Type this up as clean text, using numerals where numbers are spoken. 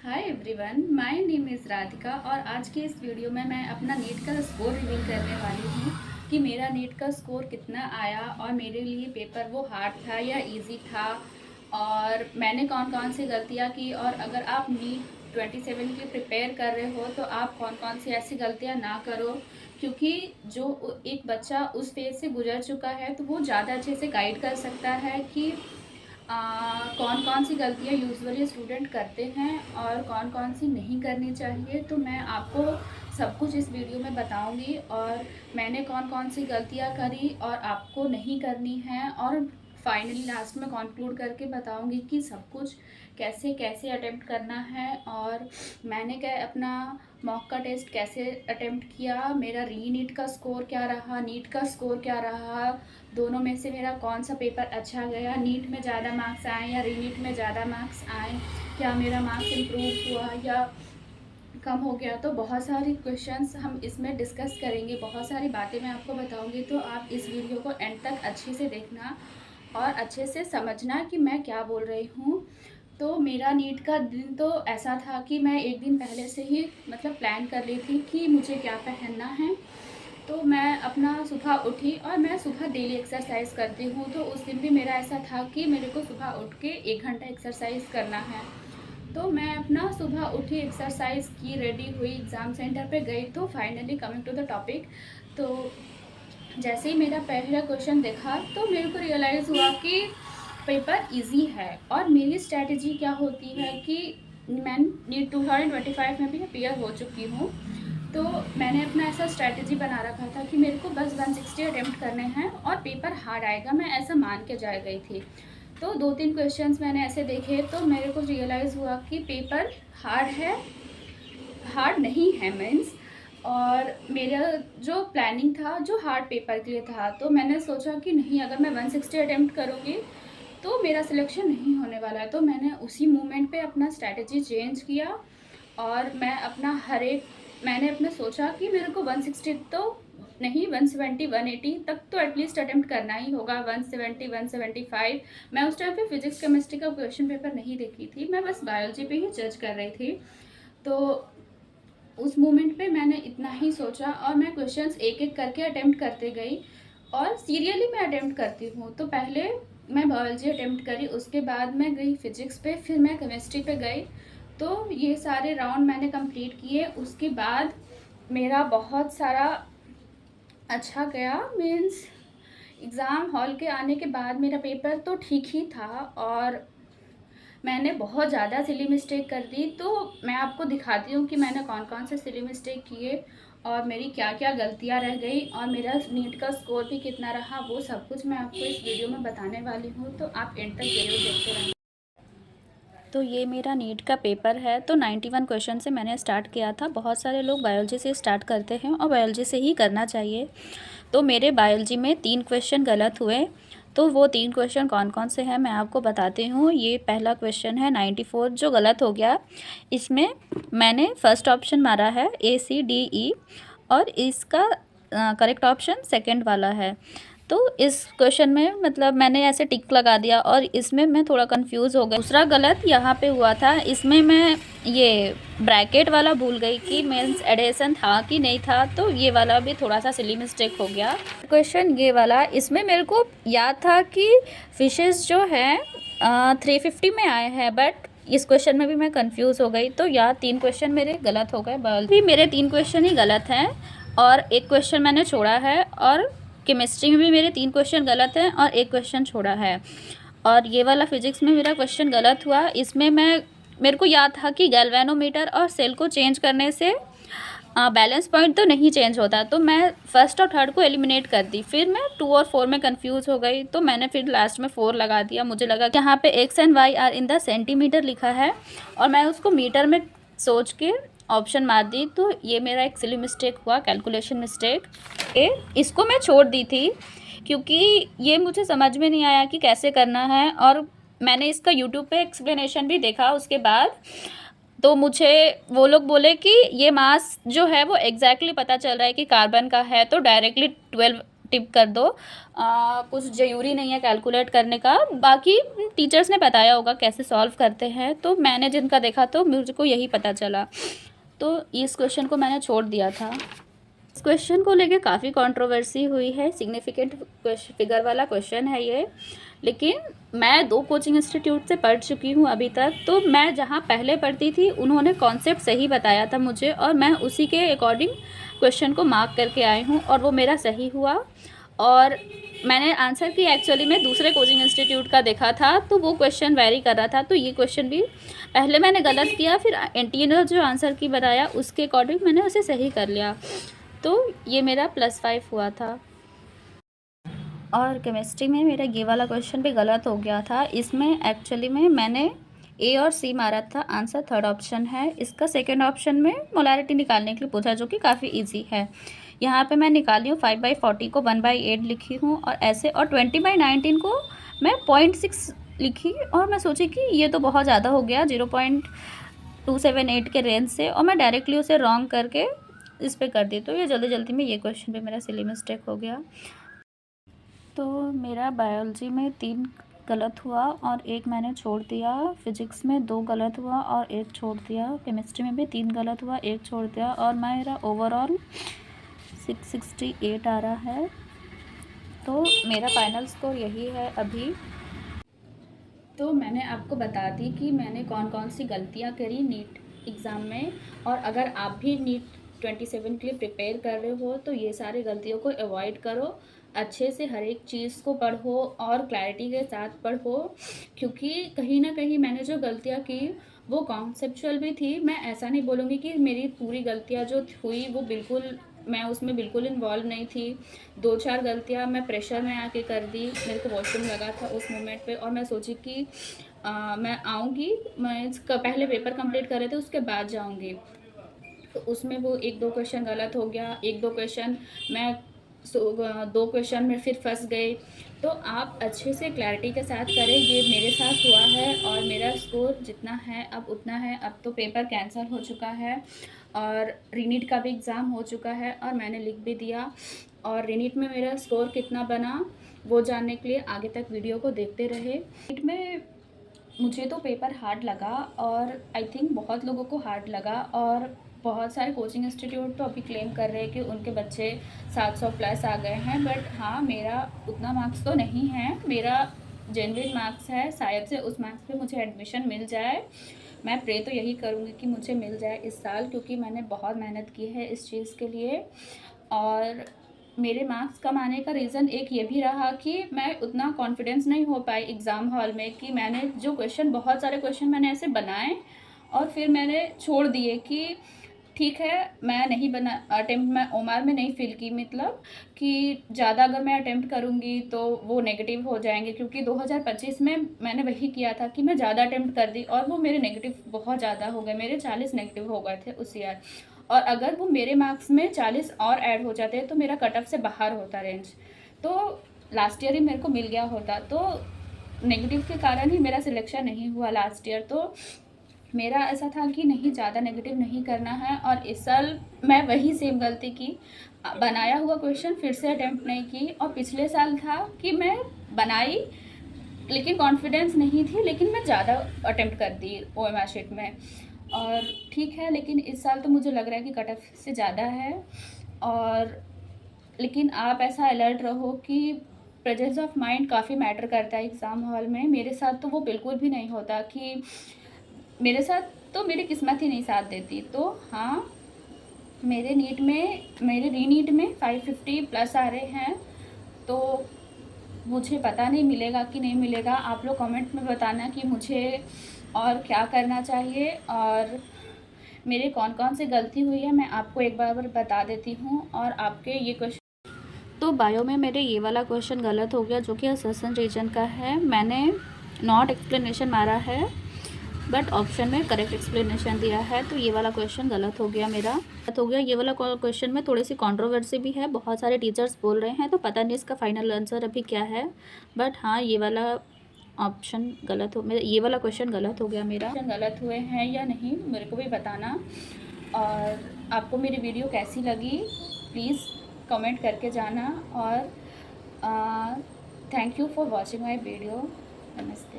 Hi everyone, my name is Radhika और आज की इस वीडियो में मैं अपना नीट का स्कोर रिवील करने वाली हूँ कि मेरा नीट का स्कोर कितना आया और मेरे लिए पेपर वो हार्ड था या इजी था और मैंने कौन कौन सी गलतियाँ की। और अगर आप नीट 27 की प्रिपेयर कर रहे हो तो आप कौन कौन सी ऐसी गलतियाँ ना करो, क्योंकि जो एक बच्चा उस फेज से गुजर चुका है तो वो ज़्यादा अच्छे से गाइड कर सकता है कि कौन कौन सी गलतियाँ यूजुअली स्टूडेंट करते हैं और कौन कौन सी नहीं करनी चाहिए। तो मैं आपको सब कुछ इस वीडियो में बताऊंगी और मैंने कौन कौन सी गलतियाँ करी और आपको नहीं करनी है, और फाइनली लास्ट में कंक्लूड करके बताऊंगी कि सब कुछ कैसे कैसे अटेम्प्ट करना है और मैंने क्या अपना मॉक का टेस्ट कैसे अटेम्प्ट किया, मेरा री नीट का स्कोर क्या रहा, नीट का स्कोर क्या रहा, दोनों में से मेरा कौन सा पेपर अच्छा गया, नीट में ज़्यादा मार्क्स आए या री नीट में ज़्यादा मार्क्स आए, क्या मेरा मार्क्स इम्प्रूव हुआ या कम हो गया। तो बहुत सारी क्वेश्चंस हम इसमें डिस्कस करेंगे, बहुत सारी बातें मैं आपको बताऊंगी। तो आप इस वीडियो को एंड तक अच्छे से देखना और अच्छे से समझना कि मैं क्या बोल रही हूँ। तो मेरा नीट का दिन तो ऐसा था कि मैं एक दिन पहले से ही मतलब प्लान कर ली थी कि मुझे क्या पहनना है। तो मैं अपना सुबह उठी और मैं सुबह डेली एक्सरसाइज करती हूँ, तो उस दिन भी मेरा ऐसा था कि मेरे को सुबह उठ के 1 घंटा एक्सरसाइज करना है। तो मैं अपना सुबह उठी, एक्सरसाइज की, रेडी हुई, एग्ज़ाम सेंटर पे गई। तो finally coming to the topic, तो जैसे ही मेरा पहला क्वेश्चन देखा तो मेरे को रियलाइज़ हुआ कि पेपर इजी है। और मेरी स्ट्रैटेजी क्या होती है कि मैं नीट 2025 में भी अपियर हो चुकी हूँ, तो मैंने अपना ऐसा स्ट्रैटेजी बना रखा था कि मेरे को बस 160 अटेम्प्ट करने हैं और पेपर हार्ड आएगा, मैं ऐसा मान के जा गई थी। तो 2-3 क्वेश्चंस मैंने ऐसे देखे तो मेरे को रियलाइज़ हुआ कि पेपर हार्ड है, हार्ड नहीं है मीन्स। और मेरा जो प्लानिंग था जो हार्ड पेपर के लिए था, तो मैंने सोचा कि नहीं, अगर मैं 160 अटेम्प्ट करूँगी तो मेरा सिलेक्शन नहीं होने वाला है। तो मैंने उसी मोमेंट पे अपना स्ट्रैटेजी चेंज किया और मैं अपना हर एक, मैंने अपने सोचा कि मेरे को 160 तो नहीं, 170 180 तक तो एटलीस्ट अटेम्प्ट करना ही होगा, 170 175। मैं उस टाइम पे फिजिक्स केमिस्ट्री का क्वेश्चन पेपर नहीं देखी थी, मैं बस बायोलॉजी पे ही जज कर रही थी। तो उस मोमेंट पे मैंने इतना ही सोचा और मैं क्वेश्चंस एक एक करके अटेम्प्ट करते गई और सीरियली मैं अटेम्प्ट करती हूँ। तो पहले मैं बायोलॉजी अटेम्प्ट करी, उसके बाद मैं गई फिजिक्स पे, फिर मैं केमिस्ट्री पे गई। तो ये सारे राउंड मैंने कंप्लीट किए। उसके बाद मेरा बहुत सारा अच्छा गया, मीन्स एग्ज़ाम हॉल के आने के बाद मेरा पेपर तो ठीक ही था और मैंने बहुत ज़्यादा सिली मिस्टेक कर दी। तो मैं आपको दिखाती हूँ कि मैंने कौन कौन से सिली मिस्टेक किए और मेरी क्या क्या गलतियाँ रह गई और मेरा नीट का स्कोर भी कितना रहा, वो सब कुछ मैं आपको इस वीडियो में बताने वाली हूँ। तो आप एंड तक ज़रूर देखते रहें। तो ये मेरा नीट का पेपर है। तो 91 क्वेश्चन से मैंने स्टार्ट किया था। बहुत सारे लोग बायोलॉजी से स्टार्ट करते हैं और बायोलॉजी से ही करना चाहिए। तो मेरे बायोलॉजी में 3 क्वेश्चन गलत हुए। तो वो 3 क्वेश्चन कौन कौन से हैं मैं आपको बताती हूँ। ये पहला क्वेश्चन है 94 जो गलत हो गया। इसमें मैंने फर्स्ट ऑप्शन मारा है ACDE और इसका करेक्ट ऑप्शन सेकंड वाला है। तो इस क्वेश्चन में मतलब मैंने ऐसे टिक लगा दिया और इसमें मैं थोड़ा कंफ्यूज हो गई। दूसरा गलत यहाँ पे हुआ था, इसमें मैं ये ब्रैकेट वाला भूल गई कि मीन्स एडिशन था कि नहीं था, तो ये वाला भी थोड़ा सा सिली मिस्टेक हो गया। क्वेश्चन ये वाला, इसमें मेरे को याद था कि फिशेस जो है 350 में आए हैं, बट इस क्वेश्चन में भी मैं कंफ्यूज हो गई। तो यहाँ 3 क्वेश्चन मेरे गलत हो गए। बायोलॉजी मेरे 3 क्वेश्चन ही गलत हैं और एक क्वेश्चन मैंने छोड़ा है, और केमिस्ट्री में भी मेरे 3 क्वेश्चन गलत हैं और एक क्वेश्चन छोड़ा है। और ये वाला फिजिक्स में मेरा क्वेश्चन गलत हुआ। इसमें मेरे को याद था कि गैल्वेनोमीटर और सेल को चेंज करने से बैलेंस पॉइंट तो नहीं चेंज होता, तो मैं फर्स्ट और थर्ड को एलिमिनेट कर दी। फिर मैं 2 और 4 में कंफ्यूज हो गई, तो मैंने फिर लास्ट में 4 लगा दिया। मुझे लगा कि यहाँ पे x and y are in the centimetre लिखा है और मैं उसको मीटर में सोच के ऑप्शन मार दी। तो ये मेरा एक सिली मिस्टेक हुआ, कैलकुलेशन मिस्टेक। इसको मैं छोड़ दी थी क्योंकि ये मुझे समझ में नहीं आया कि कैसे करना है, और मैंने इसका यूट्यूब पे एक्सप्लेनेशन भी देखा उसके बाद। तो मुझे वो लोग बोले कि ये मास जो है वो एग्जैक्टली पता चल रहा है कि कार्बन का है, तो डायरेक्टली टिप कर दो। कुछ ज़रूरी नहीं है कैलकुलेट करने का, बाकी टीचर्स ने बताया होगा कैसे सॉल्व करते हैं, तो मैंने जिनका देखा तो मुझको यही पता चला, तो इस क्वेश्चन को मैंने छोड़ दिया था। इस क्वेश्चन को लेके काफ़ी कंट्रोवर्सी हुई है, सिग्निफिकेंट फिगर वाला क्वेश्चन है ये, लेकिन मैं 2 कोचिंग इंस्टीट्यूट से पढ़ चुकी हूँ अभी तक, तो मैं जहाँ पहले पढ़ती थी उन्होंने कॉन्सेप्ट सही बताया था मुझे, और मैं उसी के अकॉर्डिंग क्वेश्चन को मार्क करके आई हूँ और वो मेरा सही हुआ। और मैंने आंसर की एक्चुअली में दूसरे कोचिंग इंस्टीट्यूट का देखा था, तो वो क्वेश्चन वेरी कर रहा था, तो ये क्वेश्चन भी पहले मैंने गलत किया, फिर एनटीए ने जो आंसर की बताया उसके अकॉर्डिंग मैंने उसे सही कर लिया, तो ये मेरा +5 हुआ था। और केमिस्ट्री में मेरा ये वाला क्वेश्चन भी गलत हो गया था। इसमें एक्चुअली में मैंने ए और सी मारा था, आंसर थर्ड ऑप्शन है। इसका सेकंड ऑप्शन में मोलैरिटी निकालने के लिए पूछा, जो कि काफ़ी इजी है। यहाँ पे मैं निकाली हूँ 5/40 को 1/8 लिखी हूँ, और ऐसे, और 20/19 को मैं 0.6 लिखी, और मैं सोची कि ये तो बहुत ज़्यादा हो गया 0.278 के रेंज से, और मैं डायरेक्टली उसे रॉन्ग करके इस पर कर दी, तो ये जल्दी जल्दी में ये क्वेश्चन पे मेरा सिली मिस्टेक हो गया। तो मेरा बायोलॉजी में 3 गलत हुआ और 1 मैंने छोड़ दिया, फिजिक्स में 2 गलत हुआ और 1 छोड़ दिया, केमिस्ट्री में भी 3 गलत हुआ, 1 छोड़ दिया, और मेरा ओवरऑल 668 आ रहा है। तो मेरा फाइनल स्कोर यही है अभी। तो मैंने आपको बता दी कि मैंने कौन कौन सी गलतियाँ करी नीट एग्ज़ाम में, और अगर आप भी नीट 27 के लिए प्रिपेयर कर रहे हो तो ये सारी गलतियों को अवॉइड करो, अच्छे से हर एक चीज़ को पढ़ो और क्लैरिटी के साथ पढ़ो, क्योंकि कहीं ना कहीं मैंने जो गलतियाँ की वो कॉन्सेप्चुअल भी थी। मैं ऐसा नहीं बोलूँगी कि मेरी पूरी गलतियाँ जो हुई वो बिल्कुल, मैं उसमें बिल्कुल इन्वॉल्व नहीं थी। 2-4 गलतियाँ मैं प्रेशर में आके कर दी, मेरे को वॉशरूम लगा था उस मोमेंट पे, और मैं सोची कि मैं आऊँगी, मैं इसका पहले पेपर कंप्लीट कर रहे थे उसके बाद जाऊँगी, तो उसमें वो 1-2 क्वेश्चन गलत हो गया, 1-2 क्वेश्चन मैं 2 क्वेश्चन में फिर फंस गए। तो आप अच्छे से क्लैरिटी के साथ करें, ये मेरे साथ हुआ है, और मेरा स्कोर जितना है अब उतना है। अब तो पेपर कैंसिल हो चुका है और रीनीट का भी एग्ज़ाम हो चुका है और मैंने लिख भी दिया, और रीनीट में मेरा स्कोर कितना बना वो जानने के लिए आगे तक वीडियो को देखते रहे। रीनीट में मुझे तो पेपर हार्ड लगा, और आई थिंक बहुत लोगों को हार्ड लगा, और बहुत सारे कोचिंग इंस्टीट्यूट तो अभी क्लेम कर रहे हैं कि उनके बच्चे 700 प्लस आ गए हैं, बट हाँ मेरा उतना मार्क्स तो नहीं है, मेरा जेन्युइन मार्क्स है, शायद से उस मार्क्स पे मुझे एडमिशन मिल जाए। मैं प्रे तो यही करूँगी कि मुझे मिल जाए इस साल, क्योंकि मैंने बहुत मेहनत की है इस चीज़ के लिए। और मेरे मार्क्स कम आने का रीज़न एक ये भी रहा कि मैं उतना कॉन्फिडेंस नहीं हो पाई एग्ज़ाम हॉल में, कि मैंने जो क्वेश्चन, बहुत सारे क्वेश्चन मैंने ऐसे बनाए और फिर मैंने छोड़ दिए कि ठीक है मैं नहीं बना अटेम्प्ट, मैं ओमार में नहीं फिल की, मतलब कि ज़्यादा अगर मैं अटेम्प्ट करूँगी तो वो नेगेटिव हो जाएंगे, क्योंकि 2025 में मैंने वही किया था कि मैं ज़्यादा अटेम्प्ट कर दी और वो मेरे नेगेटिव बहुत ज़्यादा हो गए, मेरे 40 नेगेटिव हो गए थे उस ईयर, और अगर वो मेरे मार्क्स में 40 और ऐड हो जाते तो मेरा कट ऑफ से बाहर होता रेंज, तो लास्ट ईयर ही मेरे को मिल गया होता। तो नेगेटिव के कारण ही मेरा सिलेक्शन नहीं हुआ लास्ट ईयर, तो मेरा ऐसा था कि नहीं, ज़्यादा नेगेटिव नहीं करना है, और इस साल मैं वही सेम गलती की, बनाया हुआ क्वेश्चन फिर से अटैम्प्ट नहीं की, और पिछले साल था कि मैं बनाई लेकिन कॉन्फिडेंस नहीं थी, लेकिन मैं ज़्यादा अटैम्प्ट कर दी ओएमआर शीट में, और ठीक है, लेकिन इस साल तो मुझे लग रहा है कि कट ऑफ से ज़्यादा है। और लेकिन आप ऐसा अलर्ट रहो कि प्रेजेंस ऑफ माइंड काफ़ी मैटर करता है एग्ज़ाम हॉल में। मेरे साथ तो वो बिल्कुल भी नहीं होता, कि मेरे साथ तो मेरी किस्मत ही नहीं साथ देती। तो हाँ, मेरे नीट में, मेरे रीनीट में 550 प्लस आ रहे हैं, तो मुझे पता नहीं मिलेगा कि नहीं मिलेगा। आप लोग कमेंट में बताना कि मुझे और क्या करना चाहिए, और मेरे कौन कौन सी गलती हुई है मैं आपको एक बार बता देती हूँ। और आपके ये क्वेश्चन, तो बायो में मेरे ये वाला क्वेश्चन गलत हो गया, जो कि असर्शन रीजन का है। मैंने नॉट एक्सप्लेनेशन मारा है, बट ऑप्शन में करेक्ट एक्सप्लेनेशन दिया है, तो ये वाला क्वेश्चन गलत हो गया मेरा, गलत हो गया। ये वाला क्वेश्चन में थोड़ी सी कंट्रोवर्सी भी है, बहुत सारे टीचर्स बोल रहे हैं, तो पता नहीं इसका फाइनल आंसर अभी क्या है, बट हाँ ये वाला ऑप्शन गलत हो, मेरा ये वाला क्वेश्चन गलत हो गया मेरा। गलत हुए हैं या नहीं मेरे को भी बताना, और आपको मेरी वीडियो कैसी लगी प्लीज़ कमेंट करके जाना, और thank you for watching my video. नमस्ते।